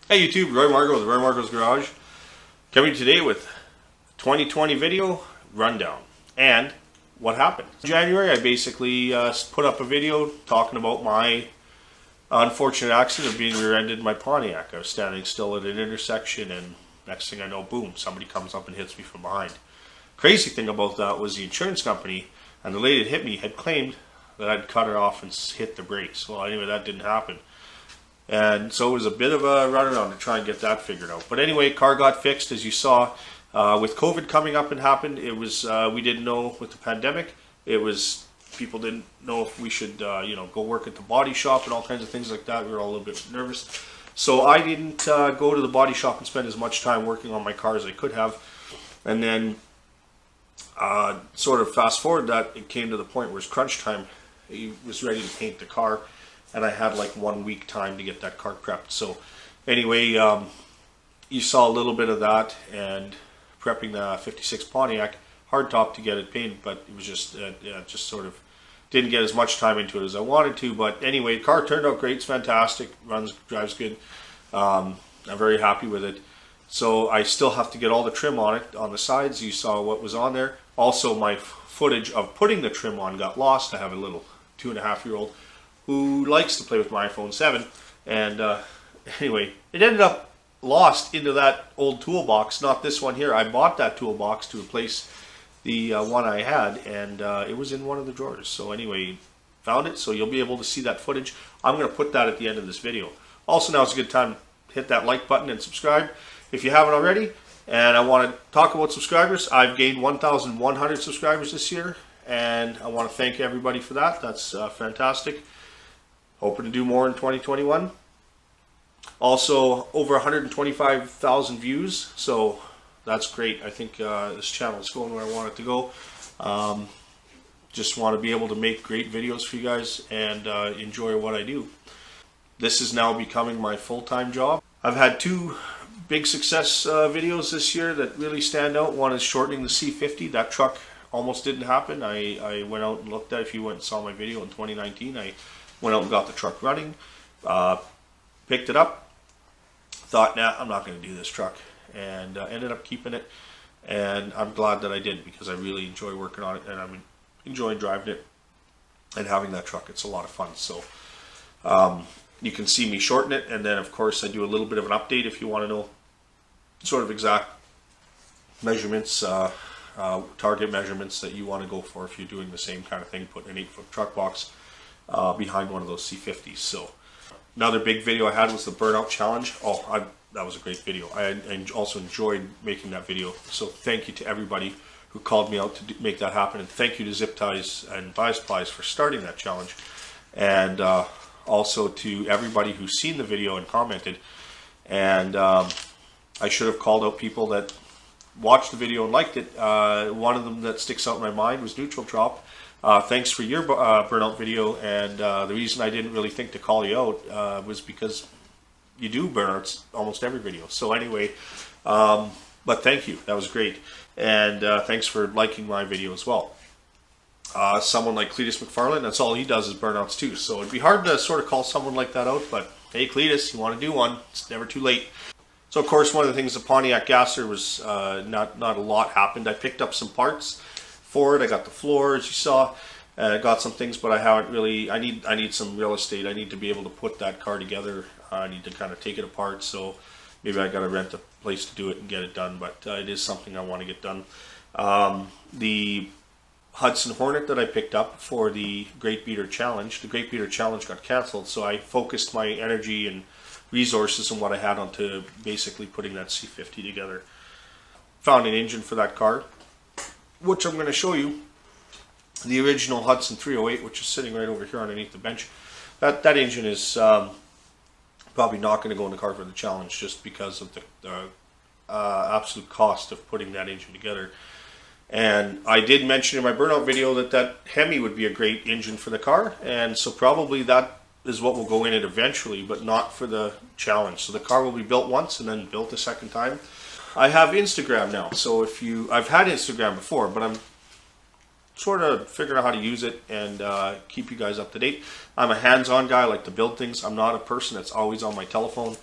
Hey YouTube, Roy Marko with Marko's Garage, coming today with 2020 video rundown and what happened. In January, I basically put up a video talking about my unfortunate accident of being rear-ended in my Pontiac. I was standing still at an intersection, and next thing I know, boom, somebody comes up and hits me from behind. Crazy thing about that was the insurance company and the lady that hit me had claimed that I'd cut her off and hit the brakes. Well, anyway, that didn't happen. And so it was a bit of a runaround to try and get that figured out. But anyway, car got fixed, as you saw. With COVID coming up and happened, it was we didn't know with the pandemic. It was people didn't know if we should go work at the body shop and all kinds of things like that. We were all a little bit nervous. So I didn't go to the body shop and spend as much time working on my car as I could have. And then sort of fast forward that, it came to the point where it's crunch time. He was ready to paint the car, and I had like 1 week time to get that car prepped. So anyway, you saw a little bit of that and prepping the 56 Pontiac hardtop to get it painted, but it was just just sort of didn't get as much time into it as I wanted to. But anyway, the car turned out great. It's fantastic, drives good. I'm very happy with it. So I still have to get all the trim on it on the sides. You saw what was on there. Also, my footage of putting the trim on got lost. I have a little 2.5-year-old who likes to play with my iPhone 7, and anyway, it ended up lost into that old toolbox, not this one here. I bought that toolbox to replace the one I had, and it was in one of the drawers. So anyway, found it, so you'll be able to see that footage. I'm going to put that at the end of this video. Also, now is a good time to hit that like button and subscribe if you haven't already. And I want to talk about subscribers. I've gained 1,100 subscribers this year, and I want to thank everybody for that. That's fantastic. Hoping to do more in 2021. Also, over 125,000 views, so that's great. I think this channel is going where I want it to go. Just want to be able to make great videos for you guys and enjoy what I do. This is now becoming my full-time job. I've had two big success videos this year that really stand out. One is shortening the C50. That truck almost didn't happen. I went out and looked at it. If you went and saw my video in 2019, I went out and got the truck running, picked it up, thought, nah, I'm not going to do this truck, and ended up keeping it. And I'm glad that I did, because I really enjoy working on it, and I'm enjoying driving it and having that truck. It's a lot of fun. So you can see me shorten it, and then of course I do a little bit of an update if you want to know sort of exact measurements, target measurements that you want to go for if you're doing the same kind of thing, putting an 8-foot truck box behind one of those C50s. So another big video I had was the burnout challenge. That was a great video. I also enjoyed making that video. So thank you to everybody who called me out to make that happen, and thank you to Zip Ties and Buy Supplies for starting that challenge, and also to everybody who's seen the video and commented. And I should have called out people that watched the video and liked it. One of them that sticks out in my mind was Neutral Drop. Thanks for your burnout video, and the reason I didn't really think to call you out was because you do burnouts almost every video. So anyway, but thank you, that was great, and thanks for liking my video as well. Someone like Cletus McFarlane, that's all he does is burnouts too, so it'd be hard to sort of call someone like that out, but hey Cletus, you want to do one, it's never too late. So of course, one of the things, the Pontiac gasser was not a lot happened. I picked up some parts for it. I got the floor, as you saw, and I got some things, but I haven't really. I need some real estate. I need to be able to put that car together. I need to kind of take it apart, so maybe I got to rent a place to do it and get it done. But it is something I want to get done. The Hudson Hornet that I picked up for the Great Beater Challenge. The Great Beater Challenge got canceled, so I focused my energy and resources and what I had onto basically putting that C50 together. Found an engine for that car, which I'm going to show you. The original Hudson 308, which is sitting right over here underneath the bench. That engine is probably not going to go in the car for the challenge, just because of the absolute cost of putting that engine together. And I did mention in my burnout video that Hemi would be a great engine for the car, and so probably that is what will go in it eventually, but not for the challenge. So the car will be built once and then built a second time. I have Instagram now, so I've had Instagram before, but I'm sort of figuring out how to use it and keep you guys up to date. I'm a hands-on guy. I like to build things. I'm not a person that's always on my telephone.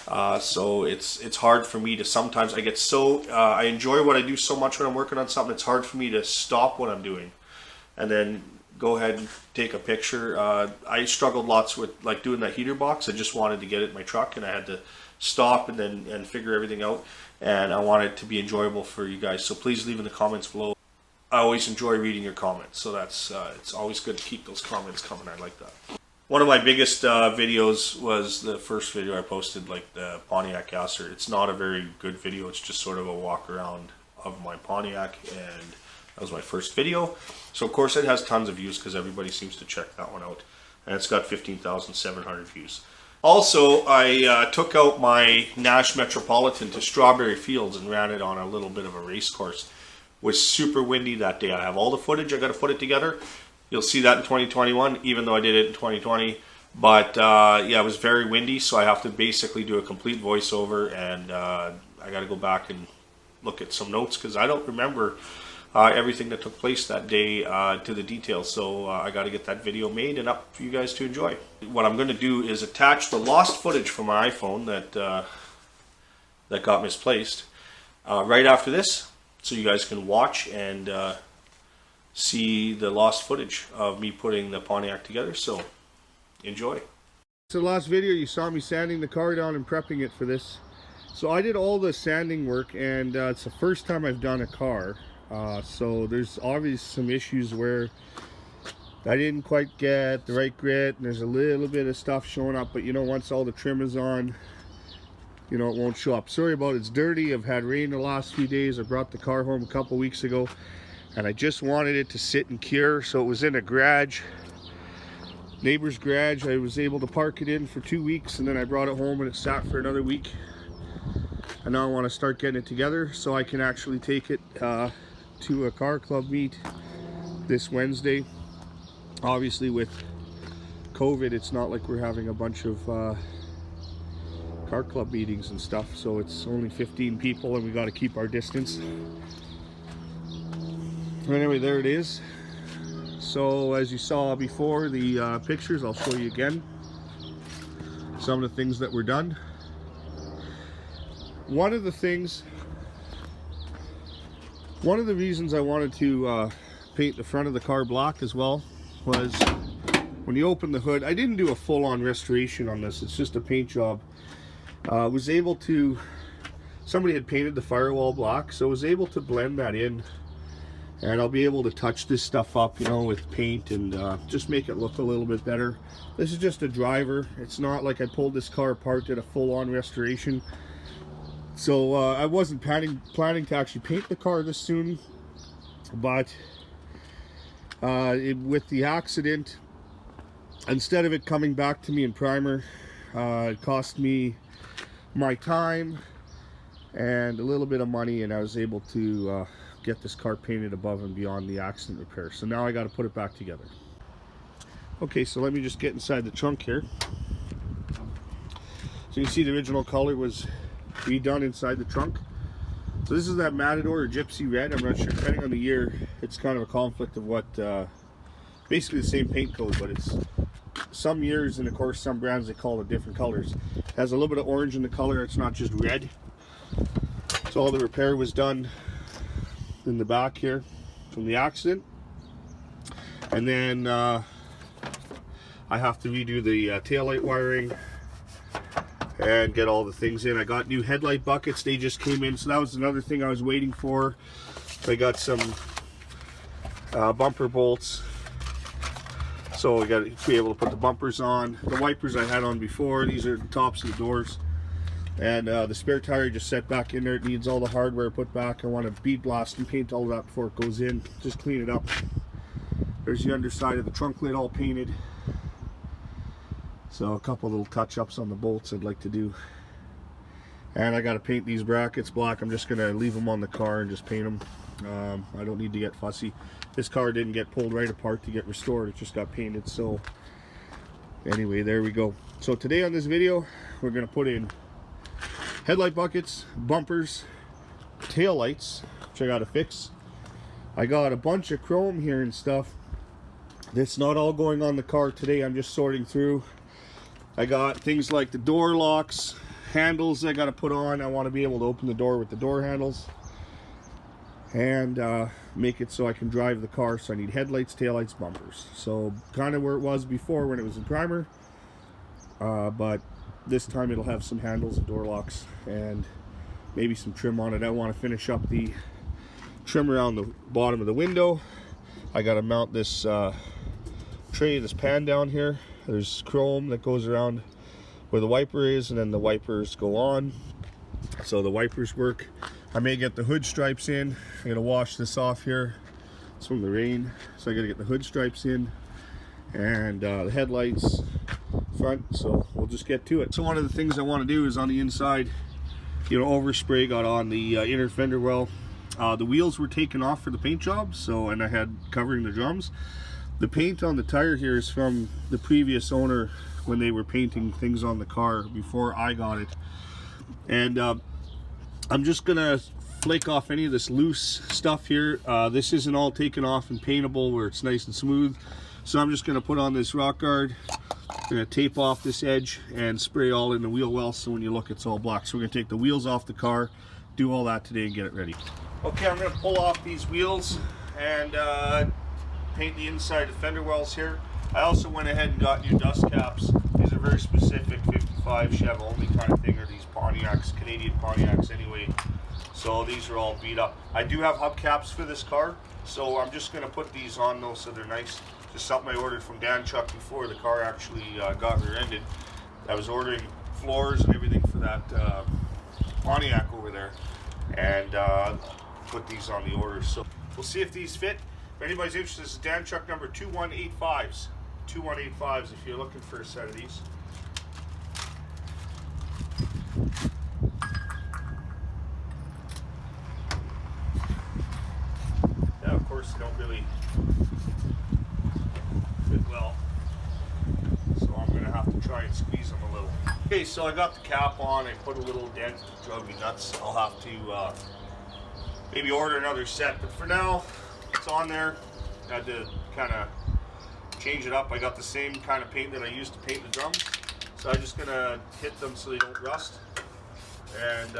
So it's hard for me to sometimes, I get so, I enjoy what I do so much when I'm working on something, it's hard for me to stop what I'm doing and then go ahead and take a picture. I struggled lots with like doing that heater box. I just wanted to get it in my truck and I had to stop and figure everything out, and I want it to be enjoyable for you guys. So please leave in the comments below. I always enjoy reading your comments, so that's it's always good to keep those comments coming. I like that. One of my biggest videos was the first video I posted, like the Pontiac Gasser. It's not a very good video. It's just sort of a walk around of my Pontiac, and that was my first video. So of course it has tons of views because everybody seems to check that one out, and it's got 15,700 views. Also, I took out my Nash Metropolitan to Strawberry Fields and ran it on a little bit of a race course. It was super windy that day. I have all the footage. I got to put it together. You'll see that in 2021, even though I did it in 2020. But yeah, it was very windy, so I have to basically do a complete voiceover, and I got to go back and look at some notes because I don't remember everything that took place that day to the details. So I got to get that video made and up for you guys to enjoy. What I'm going to do is attach the lost footage from my iPhone that got misplaced right after this, so you guys can watch and see the lost footage of me putting the Pontiac together. So enjoy. So the last video you saw me sanding the car down and prepping it for this. So I did all the sanding work, and it's the first time I've done a car. So there's obviously some issues where I didn't quite get the right grit, and there's a little bit of stuff showing up, but you know, once all the trim is on, you know, it won't show up. Sorry about it. It's dirty. I've had rain the last few days. I brought the car home a couple weeks ago, and I just wanted it to sit and cure, so it was in a garage, neighbor's garage. I was able to park it in for 2 weeks, and then I brought it home and it sat for another week, and now I want to start getting it together so I can actually take it to a car club meet this Wednesday. Obviously with COVID, it's not like we're having a bunch of car club meetings and stuff, so it's only 15 people and we got to keep our distance. Anyway, there it is. So as you saw before, the pictures, I'll show you again some of the things that were done. One of the reasons I wanted to paint the front of the car black as well was when you open the hood. I didn't do a full-on restoration on this, it's just a paint job. Was able to, somebody had painted the firewall black, so I was able to blend that in, and I'll be able to touch this stuff up, you know, with paint and just make it look a little bit better. This is just a driver. It's not like I pulled this car apart, did a full-on restoration. So I wasn't planning to actually paint the car this soon, but with the accident, instead of it coming back to me in primer, it cost me my time and a little bit of money, and I was able to get this car painted above and beyond the accident repair. So now I got to put it back together. Okay, so let me just get inside the trunk here. So you see the original color was redone inside the trunk. So this is that Matador or Gypsy Red. I'm not sure, depending on the year, it's kind of a conflict of what, basically the same paint code, but it's some years, and of course some brands they call it different colors. It has a little bit of orange in the color, it's not just red. So all the repair was done in the back here from the accident, and then I have to redo the taillight wiring and get all the things in. I got new headlight buckets, they just came in, so that was another thing I was waiting for. I got some bumper bolts, so I got to be able to put the bumpers on. The wipers I had on before, these are the tops of the doors, and the spare tire just set back in there. It needs all the hardware put back. I want to bead blast and paint all of that before it goes in, just clean it up. There's the underside of the trunk lid all painted. So a couple little touch-ups on the bolts I'd like to do. And I got to paint these brackets black. I'm just going to leave them on the car and just paint them. I don't need to get fussy. This car didn't get pulled right apart to get restored. It just got painted. So anyway, there we go. So today on this video, we're going to put in headlight buckets, bumpers, tail lights, which I got to fix. I got a bunch of chrome here and stuff. That's not all going on the car today. I'm just sorting through. I got things like the door locks, handles I got to put on. I want to be able to open the door with the door handles and make it so I can drive the car. So I need headlights, taillights, bumpers. So kind of where it was before when it was in primer, but this time it'll have some handles and door locks and maybe some trim on it. I want to finish up the trim around the bottom of the window. I got to mount this tray, this pan down here. There's chrome that goes around where the wiper is, and then the wipers go on, so the wipers work. I may get the hood stripes in. I gotta wash this off here. It's from the rain, so I gotta get the hood stripes in and the headlights front. So we'll just get to it. So one of the things I want to do is on the inside, you know, overspray got on the inner fender well. The wheels were taken off for the paint job, so, and I had covering the drums. The paint on the tire here is from the previous owner when they were painting things on the car before I got it. And I'm just gonna flake off any of this loose stuff here. This isn't all taken off and paintable where it's nice and smooth. So I'm just gonna put on this rock guard. I'm gonna tape off this edge and spray all in the wheel well, so when you look it's all black. So we're gonna take the wheels off the car, do all that today and get it ready. Okay, I'm gonna pull off these wheels and paint the inside of the fender wells here. I also went ahead and got new dust caps. These are very specific 55 Chev only kind of thing, or these Pontiacs, Canadian Pontiacs anyway. So these are all beat up. I do have hubcaps for this car, so I'm just gonna put these on though so they're nice. Just something I ordered from Dan Chuck before the car actually got rear-ended. I was ordering floors and everything for that Pontiac over there, and put these on the order. So we'll see if these fit. If anybody's interested, this is Dan Chuck number 2185s. 2185s if you're looking for a set of these. Yeah, of course they don't really fit well, so I'm gonna have to try and squeeze them a little. Okay, so I got the cap on. I put a little dent, drove me nuts. I'll have to maybe order another set, but for now it's on there. I had to kind of change it up. I got the same kind of paint that I used to paint the drums, so I'm just gonna hit them so they don't rust. And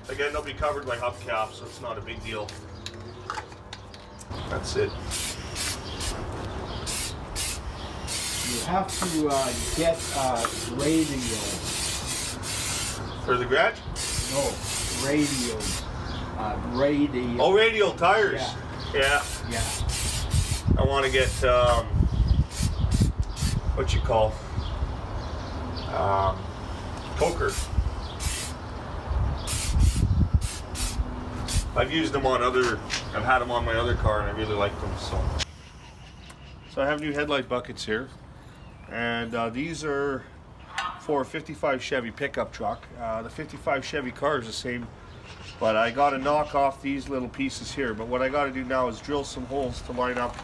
again, they'll be covered by hubcaps, so it's not a big deal. That's it. You have to get radios. For the garage? No, radios. Radio. Oh, radial tires. Yeah. I want to get what you call poker. I've used them on I've had them on my other car and I really like them. So I have new headlight buckets here, and these are for a 55 Chevy pickup truck. The 55 Chevy car is the same, but I got to knock off these little pieces here. But what I got to do now is drill some holes to line up.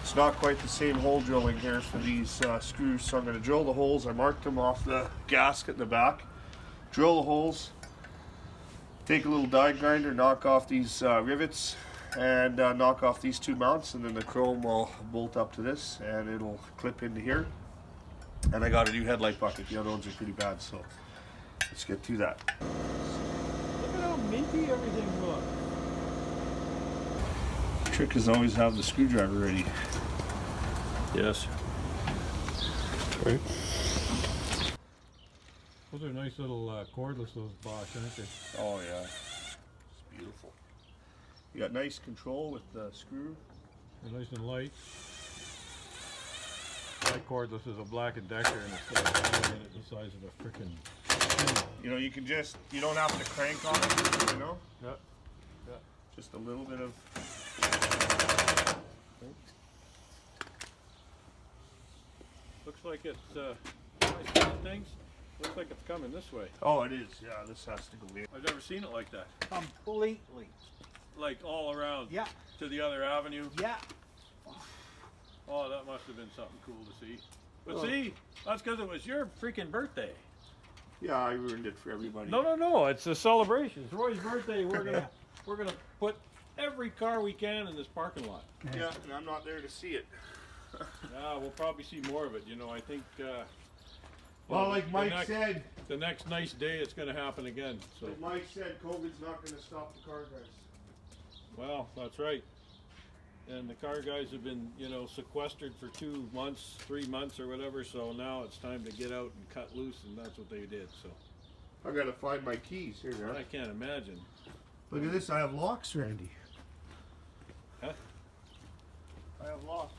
It's not quite the same hole drilling here for these screws, so I'm going to drill the holes. I marked them off the gasket in the back. Drill the holes, take a little die grinder, knock off these rivets, and knock off these two mounts, and then the chrome will bolt up to this and it'll clip into here. And I got a new headlight bucket. The other ones are pretty bad, so let's get to that. Look at how minty everything looks. Trick is always have the screwdriver ready. Yes. Right. Those are nice little cordless, those Bosch, aren't they? Oh yeah, it's beautiful. You got nice control with the screw. They're nice and light. My cordless is a Black & Decker, and it's got a in it the size of a frickin'. You know, you don't have to crank on it, you know? Yeah. Just a little bit of... Looks like it's, nice little things. Looks like it's coming this way. Oh, it is. Yeah, this has to go in. I've never seen it like that. Completely. Like all around. Yeah. To the other avenue. Yeah. Oh, that must have been something cool to see. But see, that's because it was your freaking birthday. Yeah, I ruined it for everybody. No. It's a celebration. It's Roy's birthday. We're gonna put every car we can in this parking lot. Yeah, and I'm not there to see it. Yeah, we'll probably see more of it. You know, I think. Well, like Mike next, said, the next nice day it's going to happen again. So. like Mike said, COVID's not going to stop the car guys. Well, that's right. And the car guys have been, you know, sequestered for 2 months, 3 months or whatever, so now it's time to get out and cut loose, and that's what they did, so. I gotta find my keys here now. I can't imagine. Look at this, I have locks, Randy. Huh? I have locks.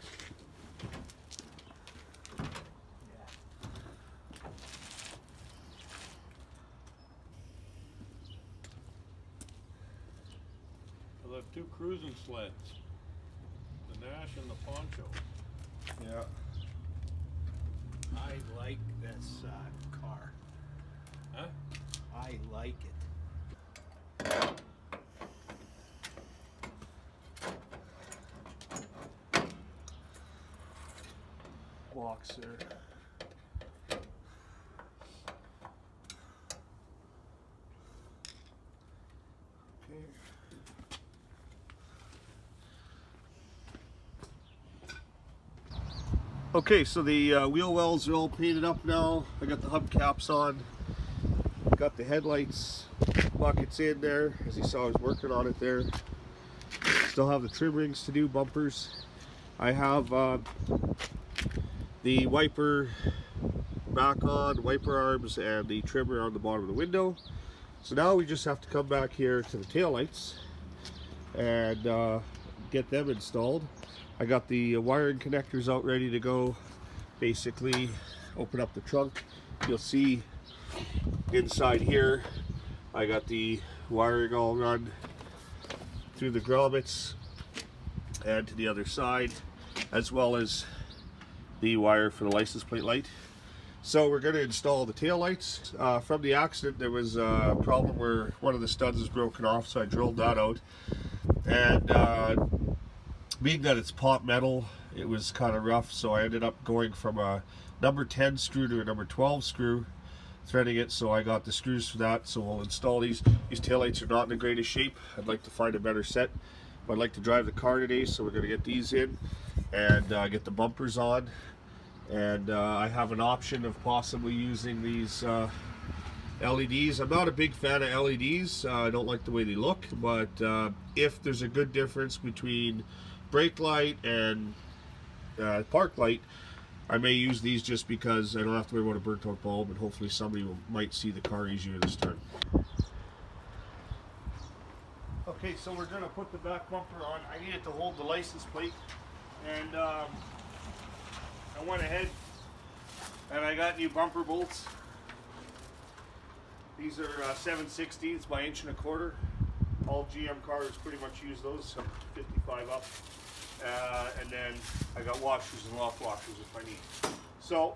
I'll have 2 cruising sleds. The Nash and the Poncho. Yeah. I like this car. Huh? I like it. Locks there. Okay. Okay, so the wheel wells are all painted up now. I got the hubcaps on. Got the headlights buckets in there. As you saw, I was working on it there. Still have the trim rings to do, bumpers. I have the wiper back on, wiper arms, and the trimmer on the bottom of the window. So now we just have to come back here to the taillights and get them installed. I got the wiring connectors out ready to go. Basically, open up the trunk. You'll see inside here, I got the wiring all run through the grommets and to the other side, as well as the wire for the license plate light. So we're going to install the taillights. From the accident, there was a problem where one of the studs was broken off, so I drilled that out. And being that it's pot metal, it was kind of rough, so I ended up going from a number 10 screw to a number 12 screw, threading it, so I got the screws for that. So we'll install these. These taillights are not in the greatest shape. I'd like to find a better set. But I'd like to drive the car today, so we're going to get these in and get the bumpers on. And I have an option of possibly using these LEDs. I'm not a big fan of LEDs. I don't like the way they look, but if there's a good difference between brake light and park light, I may use these just because I don't have to worry about a burnt out bulb, and hopefully somebody might see the car easier this time. Okay, so we're going to put the back bumper on. I need it to hold the license plate, and I went ahead and I got new bumper bolts. These are 7/16 by 1.25 inch. All GM cars pretty much use those, so 55 up. And then I got washers and lock washers if I need. So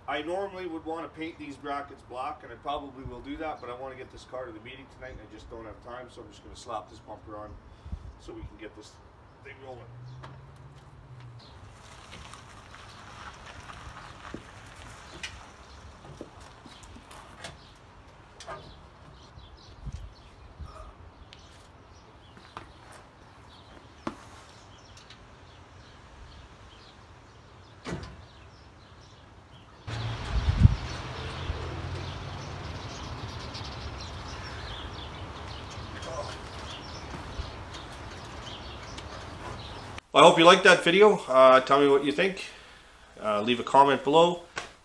I normally would want to paint these brackets black, and I probably will do that, but I want to get this car to the meeting tonight and I just don't have time, so I'm just going to slap this bumper on so we can get this thing rolling. Well, I hope you liked that video. Tell me what you think. Leave a comment below.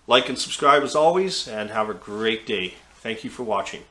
Like and subscribe as always, and have a great day. Thank you for watching.